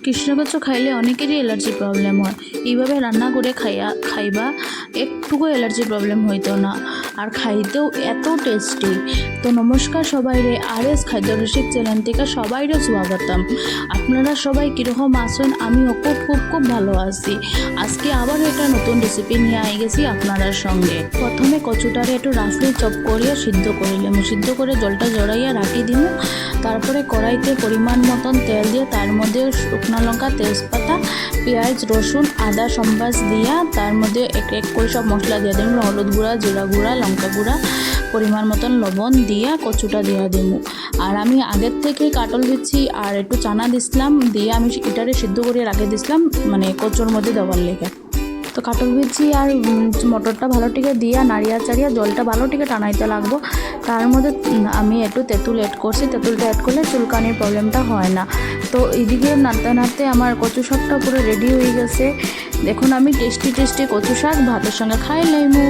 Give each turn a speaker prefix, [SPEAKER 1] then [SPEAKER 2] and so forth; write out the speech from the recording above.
[SPEAKER 1] কৃষ্ণ কচু খাইলে অনেকেরই অ্যালার্জি প্রবলেম হয়। এইভাবে রান্না করে খাইবা একটুকু অ্যালার্জি প্রবলেম হইতো না, আর খাইতেও এত টেস্টি। তো নমস্কার সবাইরে, RS খাদ্য রসিক চ্যানেল থেকে সবাইরে স্বাগতম। আপনারা সবাই কীরকম আছেন? আমিও খুব খুব খুব ভালো আছি। আজকে আবার একটা নতুন রেসিপি নিয়ে আই গেছি আপনার সঙ্গে। প্রথমে কচুটারে একটু রাফলি চপ করিয়া সিদ্ধ করিলাম, সিদ্ধ করে জলটা জড়াইয়া রাখি দিমু। তারপরে কড়াইতে পরিমাণ মতন তেল দিয়ে তার মধ্যে শুকনো লঙ্কা, তেজপাতা, পেঁয়াজ, রসুন, আদা সম্বাস দিয়া তার মধ্যে এক এক করে সব মশলা দিয়ে দেবো। হলুদ গুঁড়া, জিরা গুঁড়া, লঙ্কা গুঁড়া, পরিমাণ মতন লবণ দিয়া কচুটা দিয়া দেবো। আর আমি আগের থেকে কাটল বিচি আর একটু চানা দিছিলাম, দিয়ে আমি এটারে সিদ্ধ করে রাখে দিছিলাম, মানে কচুর মধ্যে দেওয়ার লেগে। তো কাটল বিচি আর মটরটা ভালো টিকে দিয়া নাড়িয়া চাড়িয়া জলটা ভালো টিকে টানাইতে লাগবো। তার মধ্যে আমি একটু তেঁতুল অ্যাড করছি। তেঁতুলটা অ্যাড করলে চুলকানির প্রবলেমটা হয় না। তো এদিকে নাড়তে নাড়তে আমার কচু শাকটা পুরো রেডি হয়ে গেছে। দেখুন আমি টেস্টি কচু শাক ভাতের সঙ্গে খাই লাইমু।